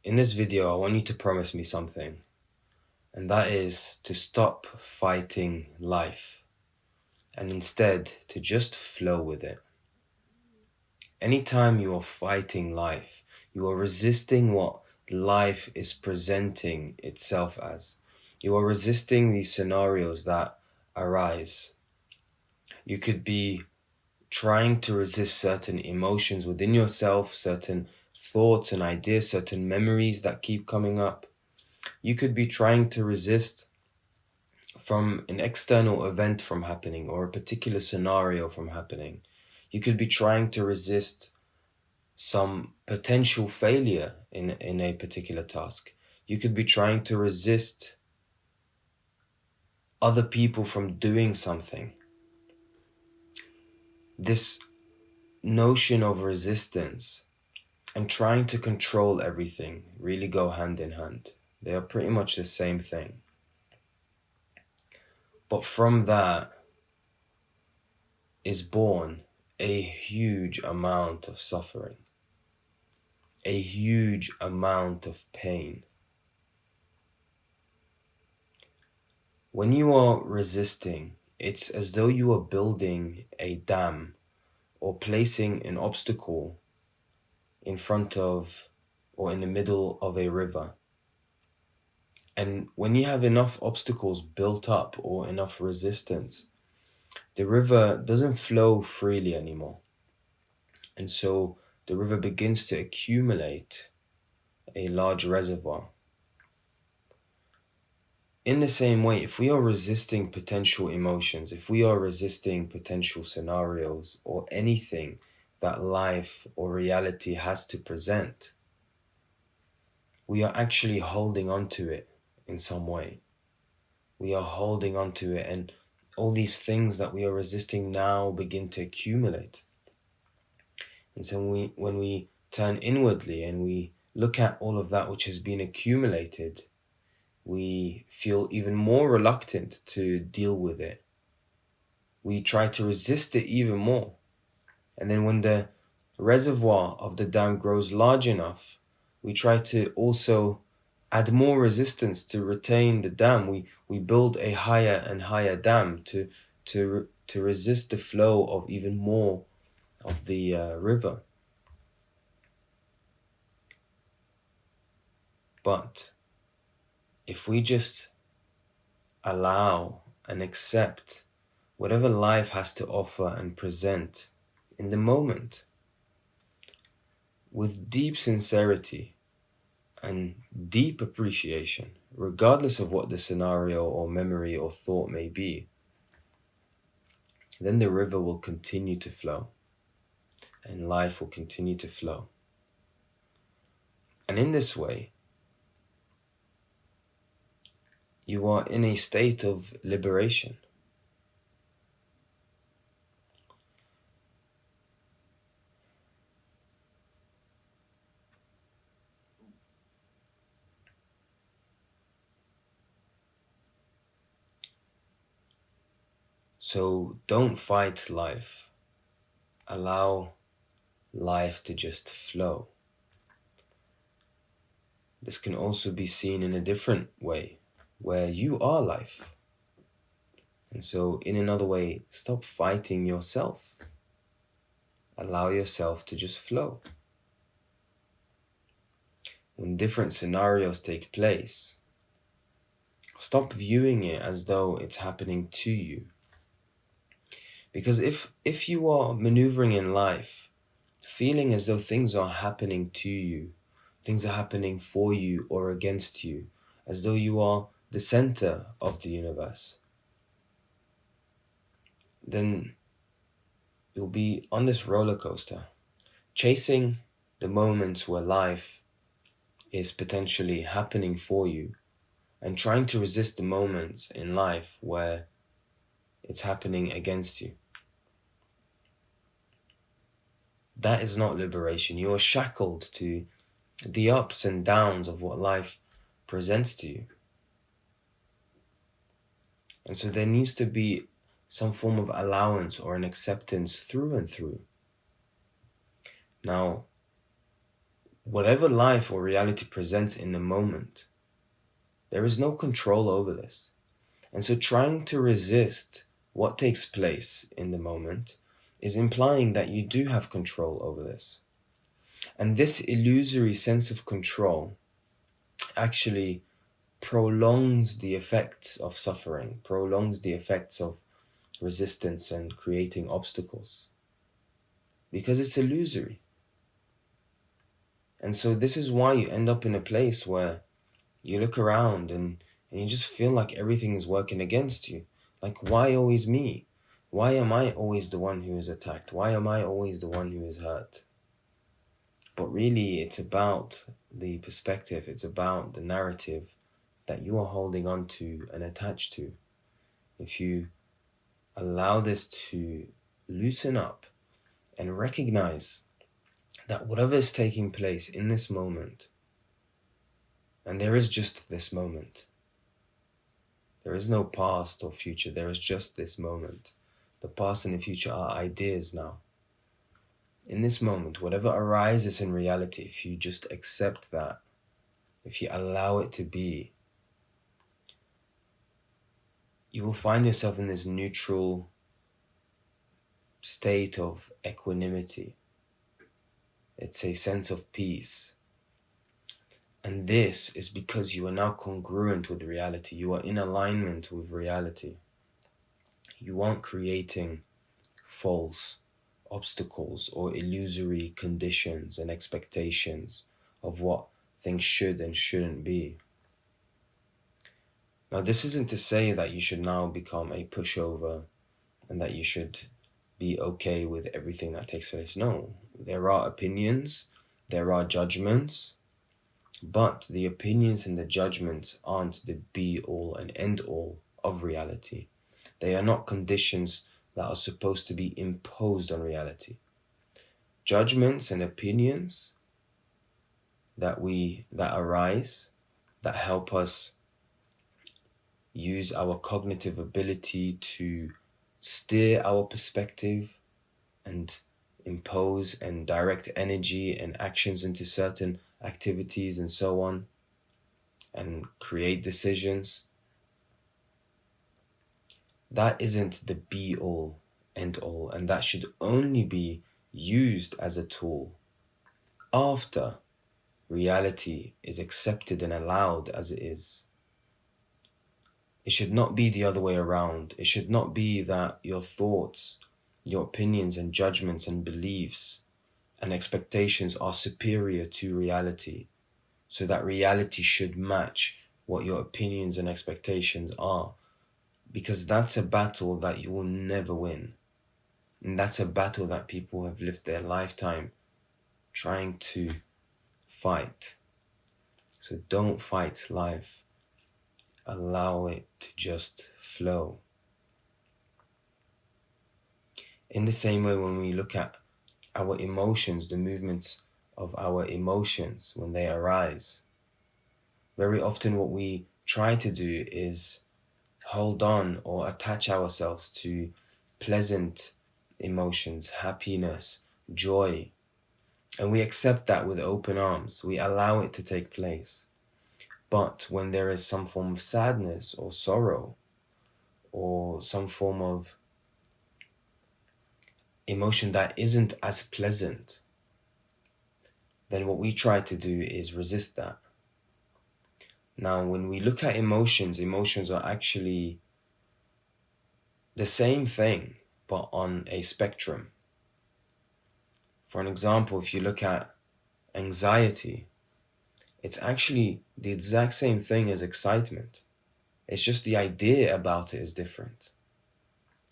In this video, I want you to promise me something, and that is to stop fighting life and instead to just flow with it. Anytime you are fighting life, you are resisting what life is presenting itself as. You are resisting these scenarios that arise. You could be trying to resist certain emotions within yourself, certain thoughts and ideas, certain memories that keep coming up. You could be trying to resist from an external event from happening or a particular scenario from happening. You could be trying to resist some potential failure in a particular task. You could be trying to resist other people from doing something. This notion of resistance and trying to control everything really go hand in hand. They are pretty much the same thing. But from that is born a huge amount of suffering, a huge amount of pain. When you are resisting, it's as though you are building a dam or placing an obstacle in front of or in the middle of a river. And when you have enough obstacles built up or enough resistance, the river doesn't flow freely anymore. And so the river begins to accumulate a large reservoir. In the same way, if we are resisting potential emotions, if we are resisting potential scenarios or anything that life or reality has to present, we are actually holding on to it in some way. We are holding on to it, and all these things that we are resisting now begin to accumulate. And so when we turn inwardly and we look at all of that which has been accumulated, we feel even more reluctant to deal with it. We try to resist it even more. And then when the reservoir of the dam grows large enough, we try to also add more resistance to retain the dam. We build a higher and higher dam to resist the flow of even more of the river. But if we just allow and accept whatever life has to offer and present in the moment with deep sincerity and deep appreciation, regardless of what the scenario or memory or thought may be, then the river will continue to flow and life will continue to flow. And in this way, you are in a state of liberation. So don't fight life. Allow life to just flow. This can also be seen in a different way, where you are life. And so in another way, stop fighting yourself. Allow yourself to just flow. When different scenarios take place, stop viewing it as though it's happening to you. Because if you are maneuvering in life, feeling as though things are happening to you, things are happening for you or against you, as though you are the center of the universe, then you'll be on this roller coaster, chasing the moments where life is potentially happening for you and trying to resist the moments in life where it's happening against you. That is not liberation. You are shackled to the ups and downs of what life presents to you. And so there needs to be some form of allowance or an acceptance through and through. Now, whatever life or reality presents in the moment, there is no control over this. And so trying to resist what takes place in the moment is implying that you do have control over this. And this illusory sense of control actually prolongs the effects of suffering, prolongs the effects of resistance and creating obstacles, because it's illusory. And so this is why you end up in a place where you look around and you just feel like everything is working against you. Like, why always me? Why am I always the one who is attacked? Why am I always the one who is hurt? But really, it's about the perspective. It's about the narrative that you are holding on to and attached to. If you allow this to loosen up and recognize that whatever is taking place in this moment, and there is just this moment, there is no past or future, there is just this moment. The past and the future are ideas now. In this moment, whatever arises in reality, if you just accept that, if you allow it to be, you will find yourself in this neutral state of equanimity. It's a sense of peace. And this is because you are now congruent with reality. You are in alignment with reality. You aren't creating false obstacles or illusory conditions and expectations of what things should and shouldn't be. Now, this isn't to say that you should now become a pushover and that you should be okay with everything that takes place. No, there are opinions, there are judgments, but the opinions and the judgments aren't the be-all and end-all of reality. They are not conditions that are supposed to be imposed on reality. Judgments and opinions that arise, that help us use our cognitive ability to steer our perspective and impose and direct energy and actions into certain activities and so on, and create decisions. That isn't the be-all, end-all, and that should only be used as a tool after reality is accepted and allowed as it is. It should not be the other way around. It should not be that your thoughts, your opinions and judgments and beliefs and expectations are superior to reality, so that reality should match what your opinions and expectations are, because that's a battle that you will never win. And that's a battle that people have lived their lifetime trying to fight. So don't fight life. Allow it to just flow. In the same way, when we look at our emotions, the movements of our emotions when they arise, very often what we try to do is hold on or attach ourselves to pleasant emotions, happiness, joy, and we accept that with open arms. We allow it to take place. But when there is some form of sadness or sorrow or some form of emotion that isn't as pleasant, then what we try to do is resist that. Now, when we look at emotions, emotions are actually the same thing, but on a spectrum. For an example, if you look at anxiety, it's actually the exact same thing as excitement. It's just the idea about it is different.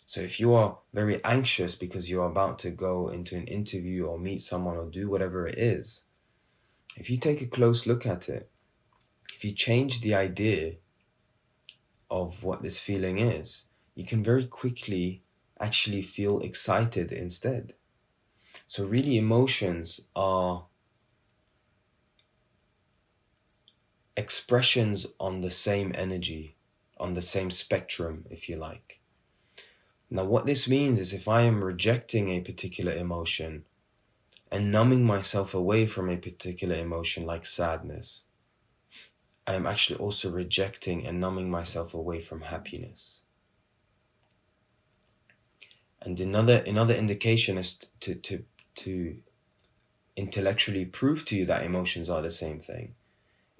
So if you are very anxious because you're about to go into an interview or meet someone or do whatever it is, if you take a close look at it, if you change the idea of what this feeling is, you can very quickly actually feel excited instead. So really, emotions are expressions on the same energy, on the same spectrum, if you like. Now, what this means is if I am rejecting a particular emotion, and numbing myself away from a particular emotion like sadness, I am actually also rejecting and numbing myself away from happiness. And another indication is to intellectually prove to you that emotions are the same thing,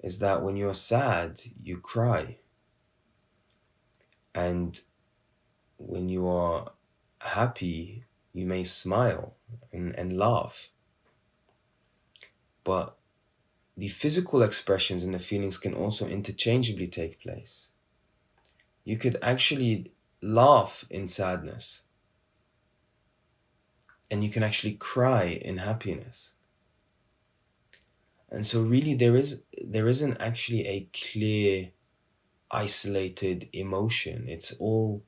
is that when you're sad, you cry. And when you are happy, you may smile and laugh. But the physical expressions and the feelings can also interchangeably take place. You could actually laugh in sadness, and you can actually cry in happiness. And so really there isn't actually a clear, isolated emotion. It's all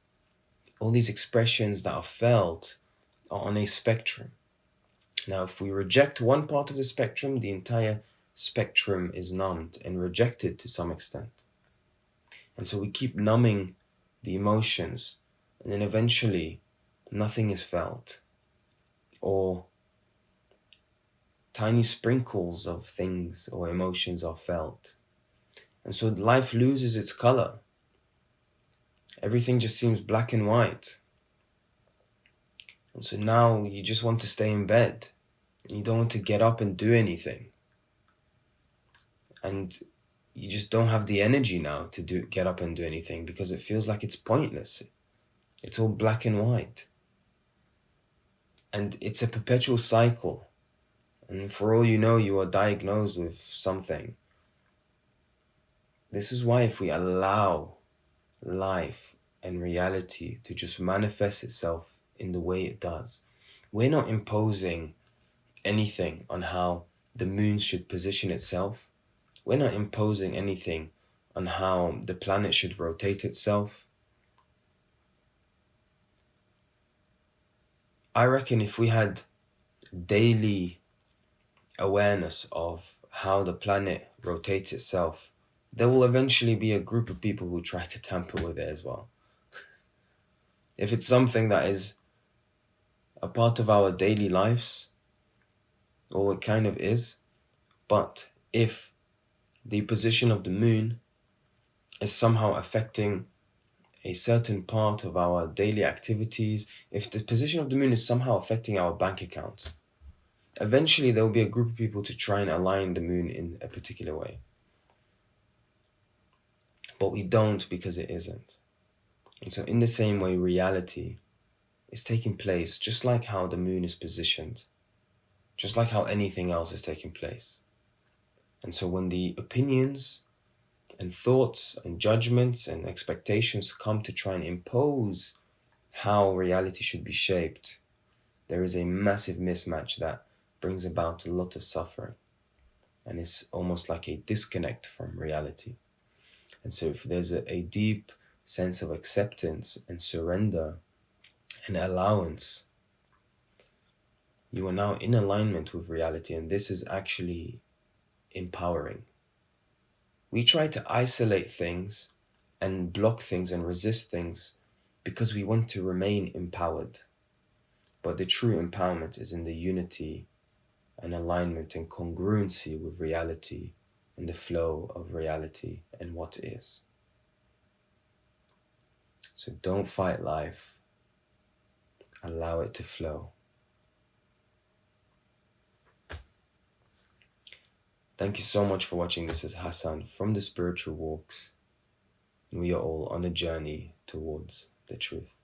these expressions that are felt are on a spectrum. Now, if we reject one part of the spectrum, the entire spectrum is numbed and rejected to some extent. And so we keep numbing the emotions, and then eventually nothing is felt, or tiny sprinkles of things or emotions are felt. And so life loses its color. Everything just seems black and white. And so now you just want to stay in bed. You don't want to get up and do anything. And you just don't have the energy now to get up and do anything because it feels like it's pointless. It's all black and white. And it's a perpetual cycle. And for all you know, you are diagnosed with something. This is why if we allow life and reality to just manifest itself in the way it does, we're not imposing anything on how the moon should position itself. We're not imposing anything on how the planet should rotate itself. I reckon if we had daily awareness of how the planet rotates itself, there will eventually be a group of people who try to tamper with it as well. If it's something that is a part of our daily lives, well, it kind of is. But if the position of the moon is somehow affecting a certain part of our daily activities, if the position of the moon is somehow affecting our bank accounts, eventually there will be a group of people to try and align the moon in a particular way. But we don't because it isn't. And so in the same way, reality is taking place just like how the moon is positioned, just like how anything else is taking place. And so when the opinions and thoughts and judgments and expectations come to try and impose how reality should be shaped, there is a massive mismatch that brings about a lot of suffering. And it's almost like a disconnect from reality. And so if there's a deep sense of acceptance and surrender and allowance, you are now in alignment with reality, and this is actually empowering. We try to isolate things and block things and resist things because we want to remain empowered. But the true empowerment is in the unity and alignment and congruency with reality and the flow of reality and what is. So don't fight life. Allow it to flow. Thank you so much for watching. This is Hassan from the Spiritual Walks. And we are all on a journey towards the truth.